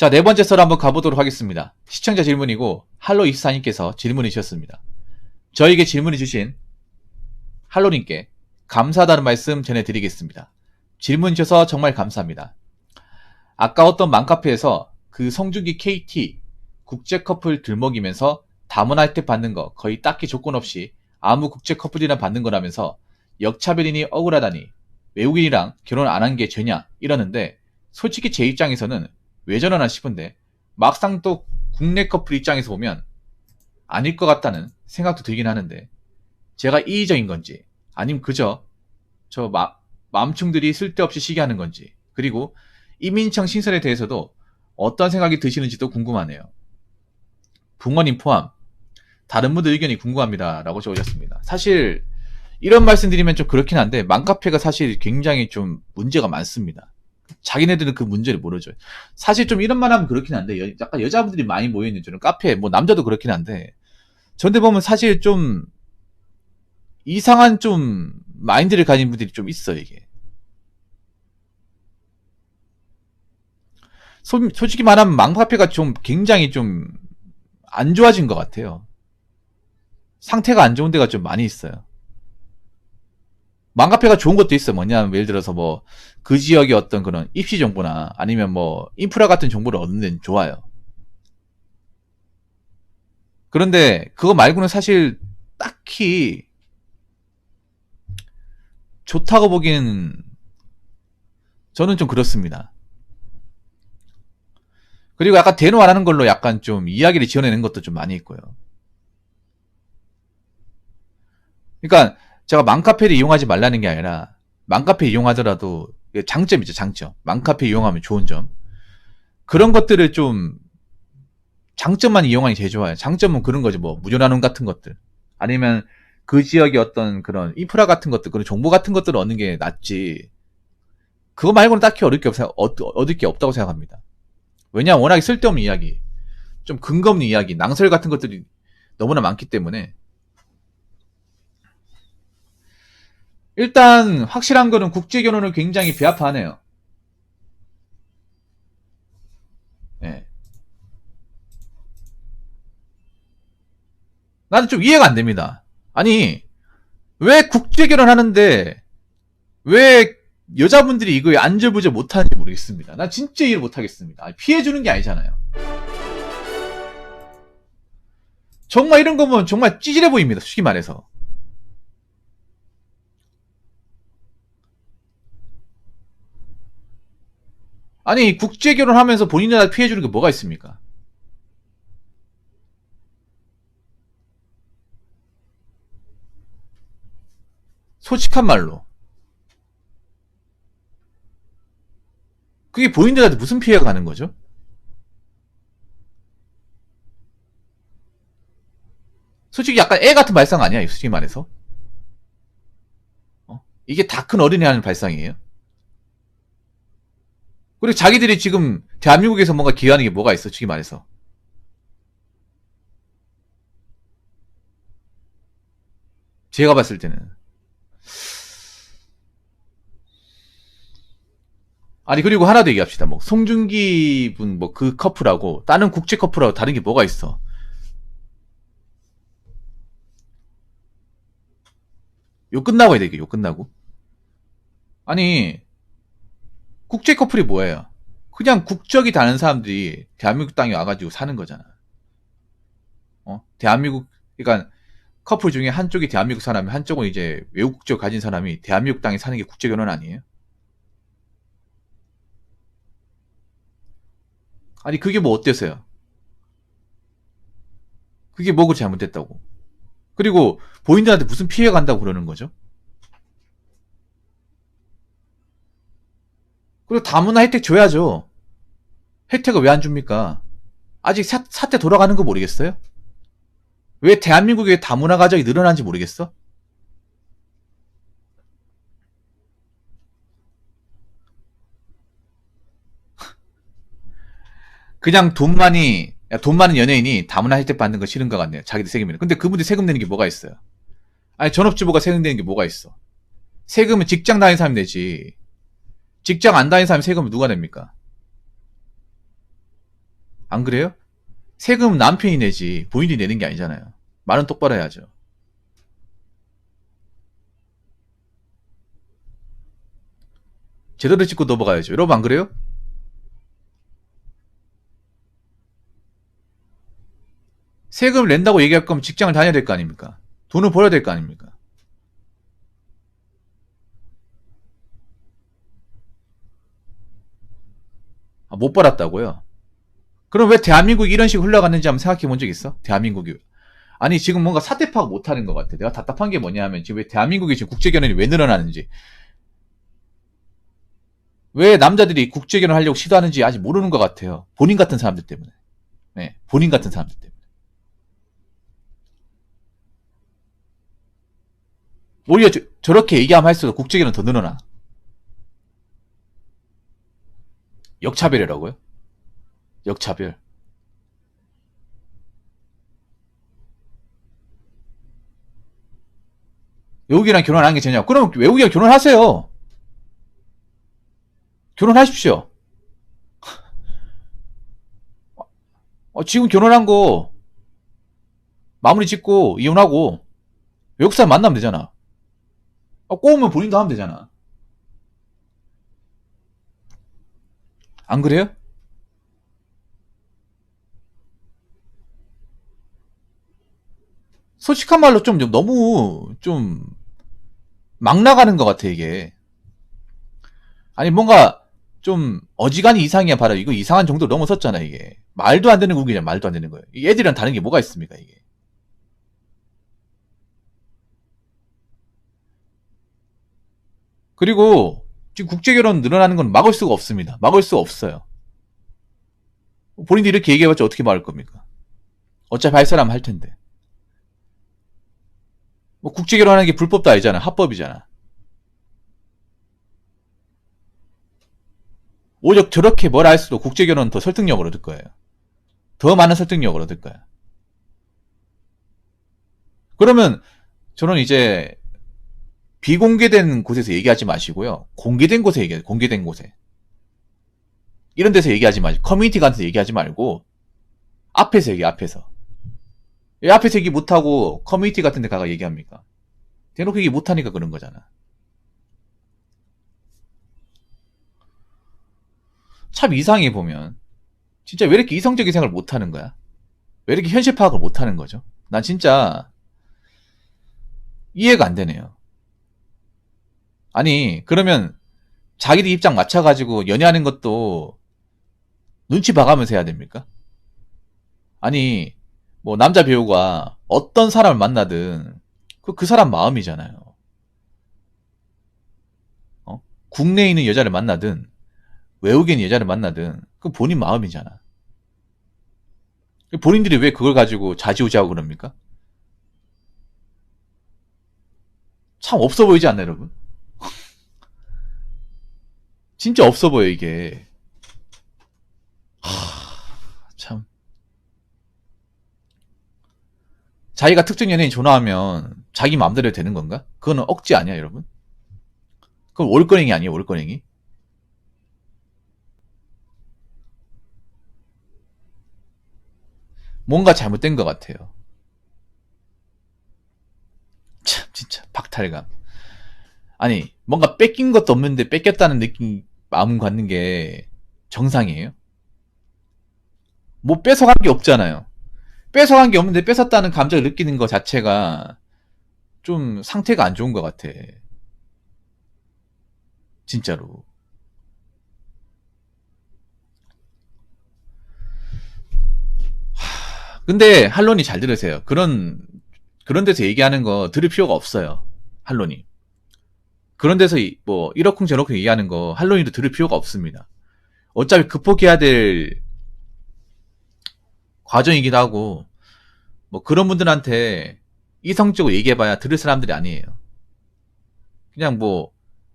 자, 네 번째 썰 한번 가보도록 하겠습니다. 시청자 질문이고 할로24님께서 질문을 주셨습니다. 저에게 질문을 주신 할로님께 감사하다는 말씀 전해드리겠습니다. 질문 주셔서 정말 감사합니다. 아까 어떤 맘카페에서 그 성준기 KT 국제 커플 들먹이면서 다문화 혜택 받는 거 거의 딱히 조건 없이 아무 국제 커플이나 받는 거라면서 역차별이니 억울하다니 외국인이랑 결혼 안 한 게 죄냐 이러는데 솔직히 제 입장에서는 왜 저러나 싶은데 막상 또 국내 커플 입장에서 보면 아닐 것 같다는 생각도 들긴 하는데 제가 이의적인 건지 아님 그저 저 맘충들이 쓸데없이 시기하는 건지 그리고 이민청 신설에 대해서도 어떤 생각이 드시는지도 궁금하네요. 붕어님 포함 다른 분들 의견이 궁금합니다 라고 적으셨습니다. 사실 이런 말씀 드리면 좀 그렇긴 한데 맘카페가 사실 굉장히 좀 문제가 많습니다. 자기네들은 그 문제를 모르죠. 사실 좀 이런 말 하면 그렇긴 한데 약간 여자분들이 많이 모여있는 줄은 카페 뭐 남자도 그렇긴 한데 전대 보면 사실 좀 이상한 좀 마인드를 가진 분들이 좀 있어요. 이게 솔직히 말하면 맘카페가 좀 굉장히 좀 안 좋아진 것 같아요. 상태가 안 좋은 데가 좀 많이 있어요. 맘카페가 좋은 것도 있어. 뭐냐면 예를 들어서 뭐 그 지역의 어떤 그런 입시 정보나 아니면 뭐 인프라 같은 정보를 얻는 데는 좋아요. 그런데 그거 말고는 사실 딱히 좋다고 보기에는 저는 좀 그렇습니다. 그리고 약간 대노 안 하는 걸로 약간 좀 이야기를 지어내는 것도 좀 많이 있고요. 그러니까 제가 맘카페를 이용하지 말라는 게 아니라 맘카페 이용하더라도 장점이죠. 장점. 맘카페 이용하면 좋은 점. 그런 것들을 좀 장점만 이용하니 제일 좋아요. 장점은 그런 거지. 뭐 무료나눔 같은 것들 아니면 그 지역의 어떤 그런 인프라 같은 것들 그런 정보 같은 것들을 얻는 게 낫지. 그거 말고는 딱히 얻을 게 없다고 생각합니다. 왜냐하면 워낙에 쓸데없는 이야기 좀 근거 없는 이야기 낭설 같은 것들이 너무나 많기 때문에 일단 확실한 거는 국제결혼을 굉장히 배합하네요. 네. 나는 좀 이해가 안 됩니다. 아니 왜 국제결혼 하는데 왜 여자분들이 이거에 안절부절 못하는지 모르겠습니다. 난 진짜 이해를 못하겠습니다. 피해주는 게 아니잖아요. 정말 이런 거면 정말 찌질해 보입니다. 솔직히 말해서. 아니 국제결혼 하면서 본인이 피해주는 게 뭐가 있습니까? 솔직한 말로 그게 본인들한테 무슨 피해가 가는 거죠? 솔직히 약간 애 같은 발상 아니야 솔직히 말해서. 이게 다 큰 어른이 하는 발상이에요. 그리고 자기들이 지금 대한민국에서 뭔가 기여하는 게 뭐가 있어 솔직히 말해서. 제가 봤을 때는 아니 그리고 하나 더 얘기합시다. 뭐 송중기 분 뭐 그 커플하고 다른 국제 커플하고 다른 게 뭐가 있어? 요 끝나고 해야 돼. 이게 요 끝나고. 아니 국제 커플이 뭐예요? 그냥 국적이 다른 사람들이 대한민국 땅에 와가지고 사는 거잖아. 대한민국 그러니까 커플 중에 한쪽이 대한민국 사람이 한쪽은 이제 외국 국적 가진 사람이 대한민국 땅에 사는 게 국제 결혼 아니에요? 아니 그게 뭐 어때서요? 그게 뭐가 잘못됐다고? 그리고 본인들한테 무슨 피해 간다고 그러는 거죠? 그리고 다문화 혜택 줘야죠. 혜택을 왜 안 줍니까? 아직 사태 돌아가는 거 모르겠어요? 왜 대한민국에 다문화 가정이 늘어난지 모르겠어? 그냥 돈 많은 연예인이 다문화 혜택 받는 거 싫은 것 같네요. 자기들 세금이네. 근데 그분들 세금 내는 게 뭐가 있어요? 아니 전업주부가 세금 내는 게 뭐가 있어? 세금은 직장 다니는 사람이 내지. 직장 안 다니는 사람이 세금을 누가 냅니까? 안 그래요? 세금 남편이 내지 본인이 내는 게 아니잖아요. 말은 똑바로 해야죠. 제대로 짚고 넘어가야죠. 여러분 안 그래요? 세금을 낸다고 얘기할 거면 직장을 다녀야 될 거 아닙니까? 돈을 벌어야 될 거 아닙니까? 아, 못 벌었다고요? 그럼 왜 대한민국이 이런 식으로 흘러갔는지 한번 생각해 본 적 있어? 대한민국이. 아니, 지금 뭔가 사태 파악 못 하는 것 같아. 내가 답답한 게 뭐냐 하면 지금 왜 대한민국이 지금 국제결혼이 왜 늘어나는지. 왜 남자들이 국제결혼 하려고 시도하는지 아직 모르는 것 같아요. 본인 같은 사람들 때문에. 네, 본인 같은 사람들 때문에. 오히려 저렇게 얘기하면 할수록 국제결혼 더 늘어나. 역차별이라고요? 역차별. 외국이랑 결혼한 게 되냐? 그럼 외국이랑 결혼하세요. 결혼하십시오. 지금 결혼한 거 마무리 짓고 이혼하고 외국 사람 만나면 되잖아. 꼬우면 본인도 하면 되잖아. 안 그래요? 솔직한 말로 좀 너무 좀 막 나가는 것 같아 이게. 아니 뭔가 좀 어지간히 이상이야 봐라. 이거 이상한 정도 넘어섰잖아 이게. 말도 안 되는 국이냐 말도 안 되는 거예요. 이 애들이랑 다른 게 뭐가 있습니까 이게. 그리고 지금 국제결혼 늘어나는 건 막을 수가 없습니다. 막을 수가 없어요. 본인들이 이렇게 얘기해봤자 어떻게 막을 겁니까? 어차피 할 사람 할 텐데. 뭐 국제결혼하는 게 불법도 아니잖아. 합법이잖아. 오히려 저렇게 뭐라 할수록 국제결혼은 더 설득력을 얻을 거예요. 더 많은 설득력을 얻을 거야. 그러면 저는 이제 비공개된 곳에서 얘기하지 마시고요. 공개된 곳에 얘기해요. 공개된 곳에. 이런 데서 얘기하지 마시고 커뮤니티 같은 데서 얘기하지 말고 앞에서 얘기해. 앞에서. 왜 앞에서 얘기 못하고 커뮤니티 같은 데 가가 얘기합니까? 대놓고 얘기 못하니까 그런 거잖아. 참 이상해 보면. 진짜 왜 이렇게 이성적인 생각을 못하는 거야? 왜 이렇게 현실 파악을 못하는 거죠? 난 진짜 이해가 안 되네요. 아니 그러면 자기들 입장 맞춰가지고 연애하는 것도 눈치 봐가면서 해야 됩니까? 아니 뭐 남자 배우가 어떤 사람을 만나든 그 사람 마음이잖아요. 국내에 있는 여자를 만나든 외국에 있는 여자를 만나든 그 본인 마음이잖아. 본인들이 왜 그걸 가지고 좌지우지하고 그럽니까? 참 없어 보이지 않나요, 여러분? 진짜 없어 보여 이게. 참. 자기가 특정 연예인 전화하면 자기 마음대로 되는 건가? 그거는 억지 아니야, 여러분? 그건 올거랭이 아니에요, 올거랭이? 뭔가 잘못된 것 같아요. 참, 진짜, 박탈감. 아니, 뭔가 뺏긴 것도 없는데 뺏겼다는 느낌, 마음 갖는 게 정상이에요? 뭐 뺏어간 게 없잖아요. 뺏어간 게 없는데 뺏었다는 감정을 느끼는 것 자체가 좀 상태가 안 좋은 것 같아. 진짜로. 근데 한론이 잘 들으세요. 그런 데서 얘기하는 거 들을 필요가 없어요. 한론이. 그런 데서 뭐 이러쿵저러쿵 얘기하는 거 한론이도 들을 필요가 없습니다. 어차피 극복해야 될 과정이기도 하고 뭐 그런 분들한테 이성적으로 얘기해봐야 들을 사람들이 아니에요. 그냥 뭐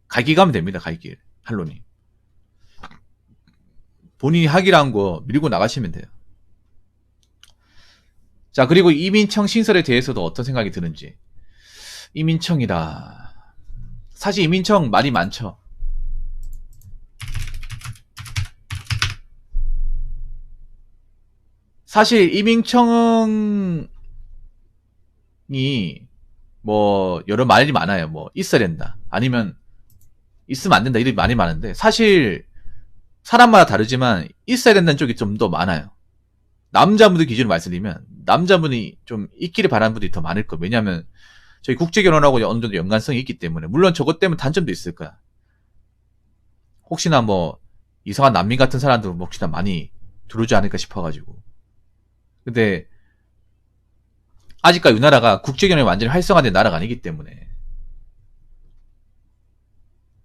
갈 길 가면 됩니다. 갈 길. 한론이. 본인이 하기로 한 거 밀고 나가시면 돼요. 자, 그리고 이민청 신설에 대해서도 어떤 생각이 드는지. 이민청이다. 사실 이민청 말이 많죠. 사실 이민청이 뭐 여러 말이 많아요. 뭐 있어야 된다. 아니면 있으면 안 된다. 이런 말이 많은데 사실 사람마다 다르지만 있어야 된다는 쪽이 좀 더 많아요. 남자분들 기준으로 말씀드리면 남자분이 좀 있기를 바라는 분들이 더 많을 거예요. 왜냐하면 저희 국제결혼하고 어느 정도 연관성이 있기 때문에. 물론 저것 때문에 단점도 있을 거야. 혹시나 뭐 이상한 난민 같은 사람들 혹시나 많이 들어오지 않을까 싶어가지고. 근데 아직까지 우리나라가 국제결혼이 완전히 활성화된 나라가 아니기 때문에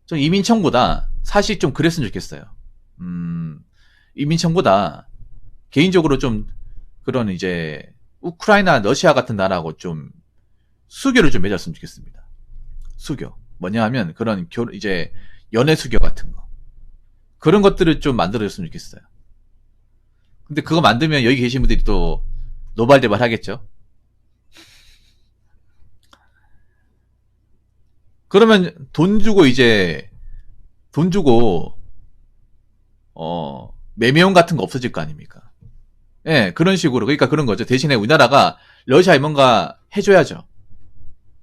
좀 이민청보다 사실 좀 그랬으면 좋겠어요. 이민청보다 개인적으로 좀 그런 이제 우크라이나, 러시아 같은 나라하고 좀 수교를 좀 맺었으면 좋겠습니다. 수교. 뭐냐 하면 그런 이제 연애 수교 같은 거. 그런 것들을 좀 만들어줬으면 좋겠어요. 근데 그거 만들면 여기 계신 분들이 또 노발대발 하겠죠. 그러면 돈 주고 매매원 같은 거 없어질 거 아닙니까? 예, 그런 식으로. 그러니까 그런 거죠. 대신에 우리나라가 러시아에 뭔가 해줘야죠.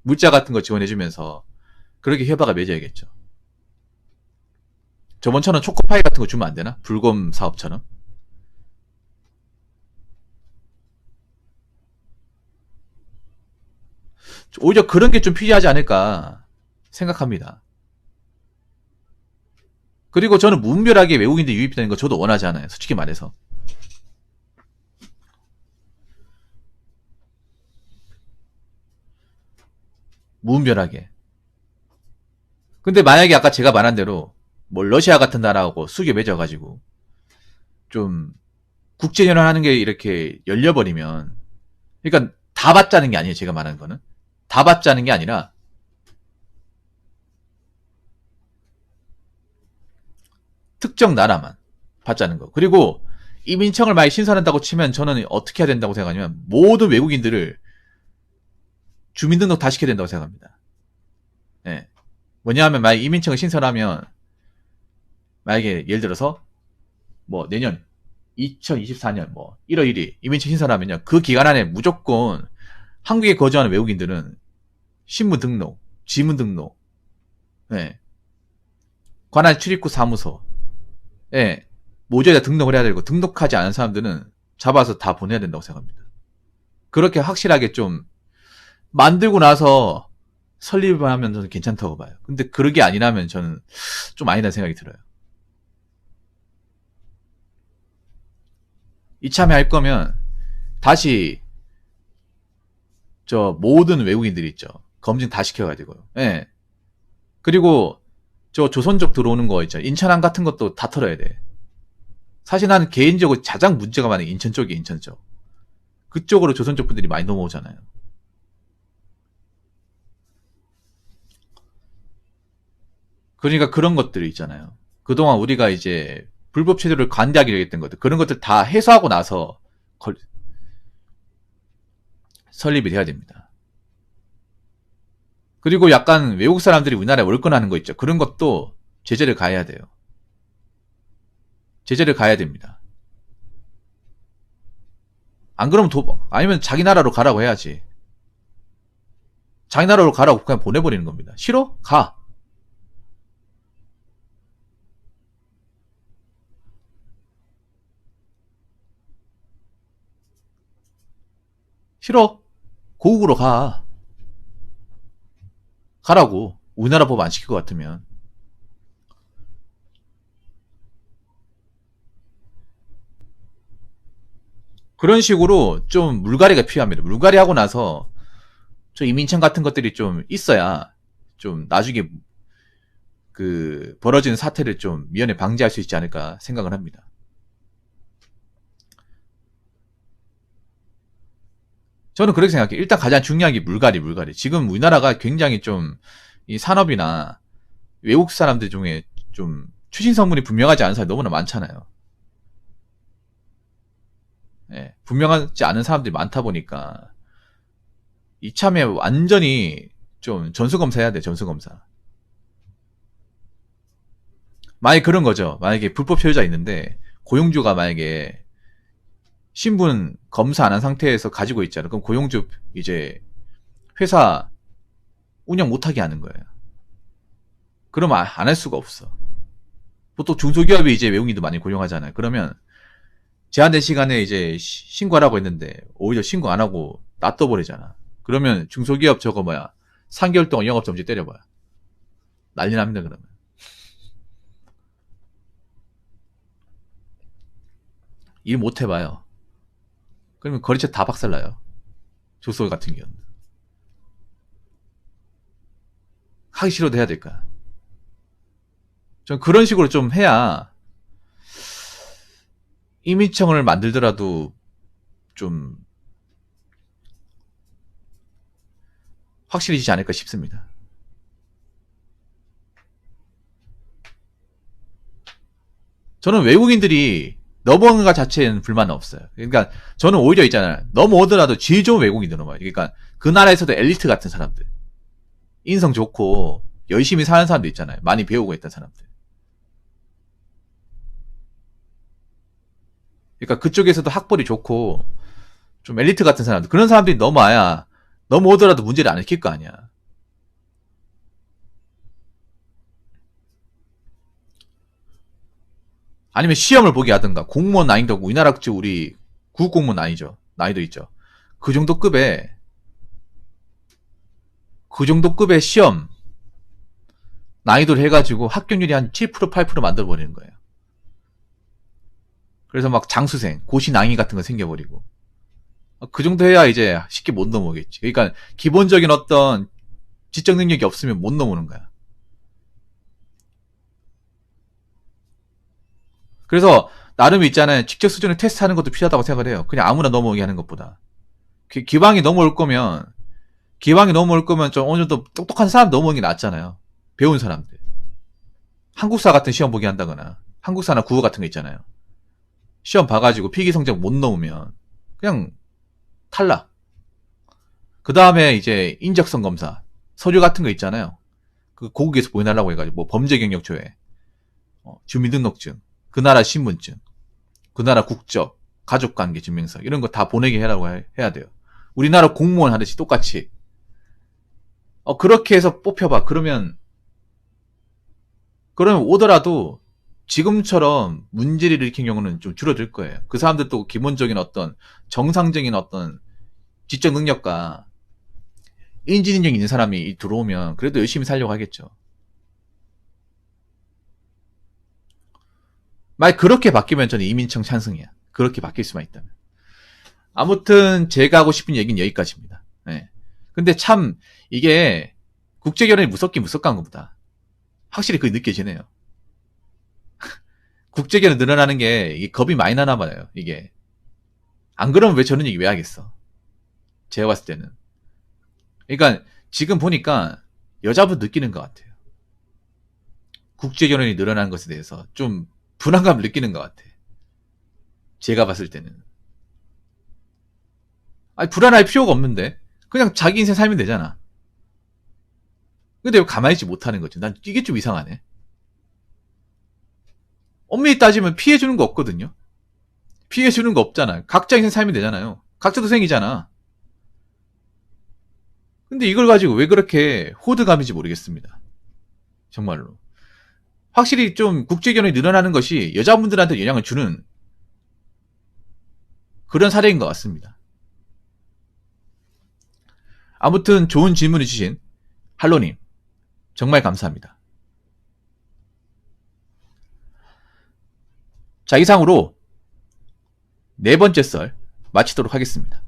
물자 같은 거 지원해주면서 그렇게 협약을 맺어야겠죠. 저번처럼 초코파이 같은 거 주면 안 되나? 불검 사업처럼. 오히려 그런 게 좀 필요하지 않을까 생각합니다. 그리고 저는 무분별하게 외국인들 유입되는 거 저도 원하지 않아요. 솔직히 말해서. 무분별하게. 근데 만약에 아까 제가 말한 대로 뭐 러시아 같은 나라하고 수교 맺어가지고 좀 국제연환하는 게 이렇게 열려버리면, 그러니까 다 받자는 게 아니에요. 제가 말하는 거는 다 받자는 게 아니라 특정 나라만 받자는 거. 그리고 이민청을 많이 신설한다고 치면 저는 어떻게 해야 된다고 생각하냐면 모든 외국인들을 주민등록 다 시켜야 된다고 생각합니다. 예. 뭐냐하면 만약 이민청을 신설하면 만약에 예를 들어서 뭐 내년 2024년 뭐 1월 1일 이민청 신설하면요. 그 기간 안에 무조건 한국에 거주하는 외국인들은 신분 등록, 지문 등록, 예. 관할 출입국 사무소, 예. 모조리 다 등록을 해야 되고 등록하지 않은 사람들은 잡아서 다 보내야 된다고 생각합니다. 그렇게 확실하게 좀 만들고 나서 설립을 하면 저는 괜찮다고 봐요. 근데 그러게 아니라면 저는 좀 아니라는 생각이 들어요. 이참에 할 거면 다시 저 모든 외국인들이 있죠. 검증 다 시켜야 되고요. 예. 그리고 저 조선족 들어오는 거 있죠. 인천항 같은 것도 다 털어야 돼. 사실 나는 개인적으로 가장 문제가 많은 인천 쪽이 인천 쪽. 그쪽으로 조선족 분들이 많이 넘어오잖아요. 그러니까 그런 것들이 있잖아요. 그동안 우리가 이제 불법 체류를 관대하게 했던 것들, 그런 것들 다 해소하고 나서 설립이 돼야 됩니다. 그리고 약간 외국 사람들이 우리나라에 월권하는 거 있죠. 그런 것도 제재를 가해야 돼요. 제재를 가해야 됩니다. 안 그러면 아니면 자기 나라로 가라고 해야지. 자기 나라로 가라고 그냥 보내버리는 겁니다. 싫어? 가. 싫어? 고국으로 가. 가라고. 우리나라 법 안 지킬 것 같으면. 그런 식으로 좀 물갈이가 필요합니다. 물갈이 하고 나서 저 이민청 같은 것들이 좀 있어야 좀 나중에 그 벌어지는 사태를 좀 미연에 방지할 수 있지 않을까 생각을 합니다. 저는 그렇게 생각해요. 일단 가장 중요한 게 물갈이. 지금 우리나라가 굉장히 좀 이 산업이나 외국 사람들 중에 좀 추신 성분이 분명하지 않은 사람이 너무나 많잖아요. 예, 분명하지 않은 사람들이 많다 보니까 이참에 완전히 좀 전수검사 해야 돼, 전수검사. 만약에 그런 거죠. 만약에 불법 소유자 있는데 고용주가 만약에 신분 검사 안 한 상태에서 가지고 있잖아. 그럼 고용주 이제 회사 운영 못하게 하는 거예요. 그럼 안 할 수가 없어. 보통 중소기업이 이제 외국인도 많이 고용하잖아요. 그러면 제한된 시간에 이제 신고하라고 했는데 오히려 신고 안 하고 놔둬버리잖아. 그러면 중소기업 저거 3개월 동안 영업정지 때려봐요. 난리 납니다. 그러면 일 못 해봐요. 그러면 거래처 다 박살나요. 조소 같은 경우는 하기 싫어도 해야 될까. 전 그런 식으로 좀 해야 이민청을 만들더라도 좀 확실해지지 않을까 싶습니다. 저는 외국인들이 넘어오는 것 자체는 불만은 없어요. 그러니까 저는 오히려 있잖아요. 넘어오더라도 질 좋은 외국인들은 말이에요. 그러니까 그 나라에서도 엘리트 같은 사람들, 인성 좋고 열심히 사는 사람들 있잖아요. 많이 배우고 있던 사람들. 그러니까 그쪽에서도 학벌이 좋고 좀 엘리트 같은 사람들, 그런 사람들이 넘어와야 넘어오더라도 문제를 안 일으킬 거 아니야. 아니면 시험을 보게 하든가. 공무원 난이도고 우리나라 우리 구급공무원 난이도 있죠. 그 정도 급의 시험 난이도를 해가지고 합격률이 한 7% 8% 만들어버리는 거예요. 그래서 막 장수생, 고시낭이 같은 거 생겨버리고. 그 정도 해야 이제 쉽게 못 넘어오겠지. 그러니까 기본적인 어떤 지적 능력이 없으면 못 넘어오는 거야. 그래서 나름 있잖아요. 직접 수준의 테스트 하는 것도 필요하다고 생각을 해요. 그냥 아무나 넘어오게 하는 것보다. 기왕이 넘어올 거면 좀 어느 정도 똑똑한 사람 넘어오는 게 낫잖아요. 배운 사람들. 한국사 같은 시험 보게 한다거나 한국사나 국어 같은 거 있잖아요. 시험 봐가지고 필기 성적 못 넘으면 그냥 탈락. 그 다음에 이제 인적성 검사, 서류 같은 거 있잖아요. 그 고국에서 보내달라고 해가지고 뭐 범죄 경력 조회, 주민등록증, 그 나라 신분증, 그 나라 국적, 가족관계 증명서 이런 거 다 보내게 해라고 해야 돼요. 우리나라 공무원 하듯이 똑같이. 그렇게 해서 뽑혀봐. 그러면 오더라도 지금처럼 문제를 일으킨 경우는 좀 줄어들 거예요. 그 사람들도 기본적인 어떤 정상적인 어떤 지적 능력과 인지능력 있는 사람이 들어오면 그래도 열심히 살려고 하겠죠. 만약 그렇게 바뀌면 저는 이민청 찬성이야. 그렇게 바뀔 수만 있다면. 아무튼 제가 하고 싶은 얘기는 여기까지입니다. 네. 근데 참 이게 국제결혼이 무섭긴 무섭간 것보다 확실히 그게 느껴지네요. 국제결혼 늘어나는 게 겁이 많이 나나 봐요. 이게 안 그러면 왜 저런 얘기 왜 하겠어. 제가 봤을 때는. 그러니까 지금 보니까 여자분 느끼는 것 같아요. 국제결혼이 늘어나는 것에 대해서 좀 불안감을 느끼는 것 같아. 제가 봤을 때는. 아니, 불안할 필요가 없는데 그냥 자기 인생 살면 되잖아. 근데 왜 가만히 있지 못하는 거지? 난 이게 좀 이상하네. 엄밀히 따지면 피해주는 거 없거든요. 피해주는 거 없잖아. 각자 인생 살면 되잖아요. 각자 도생이잖아. 근데 이걸 가지고 왜 그렇게 호드감인지 모르겠습니다. 정말로. 확실히 좀 국제결혼이 늘어나는 것이 여자분들한테 영향을 주는 그런 사례인 것 같습니다. 아무튼 좋은 질문을 주신 할로님 정말 감사합니다. 자, 이상으로 네 번째 썰 마치도록 하겠습니다.